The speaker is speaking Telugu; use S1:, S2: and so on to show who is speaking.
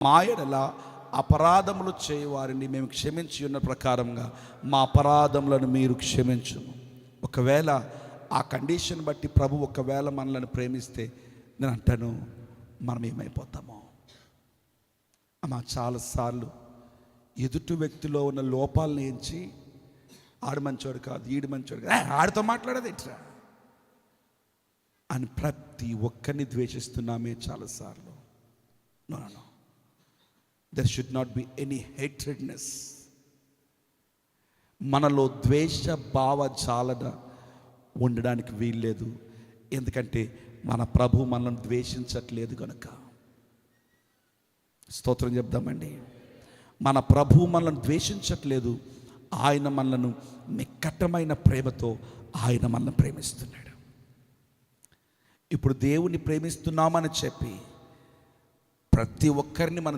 S1: మా యెడల అపరాధములు చేయవారిని మేము క్షమించి ఉన్న ప్రకారంగా మా అపరాధములను మీరు క్షమించుము. ఒకవేళ ఆ కండిషన్ బట్టి ప్రభు ఒకవేళ మనల్ని ప్రేమిస్తే నేను అంటాను, మనం ఏమైపోతామో అమ్మా. చాలాసార్లు ఎదుటి వ్యక్తిలో ఉన్న లోపాలను ఎంచి ఆడు మంచోడు కాదు, ఈడు మంచోడు కాదు, ఆడితో మాట్లాడేది ఇట్లా అని ప్రతి ఒక్కరిని ద్వేషిస్తున్నామే చాలాసార్లు. No, there should not be any hatredness. మనలో ద్వేష భావ జాలన ఉండడానికి వీల్లేదు. ఎందుకంటే మన ప్రభు మనల్ని ద్వేషించట్లేదు కనుక. స్తోత్రం చెప్దామండి. మన ప్రభు మనల్ని ద్వేషించట్లేదు. ఆయన మనలను నిక్కటమైన ప్రేమతో ఆయన మనల్ని ప్రేమిస్తున్నాడు. ఇప్పుడు దేవుని ప్రేమిస్తున్నామని చెప్పి ప్రతి ఒక్కరిని మనం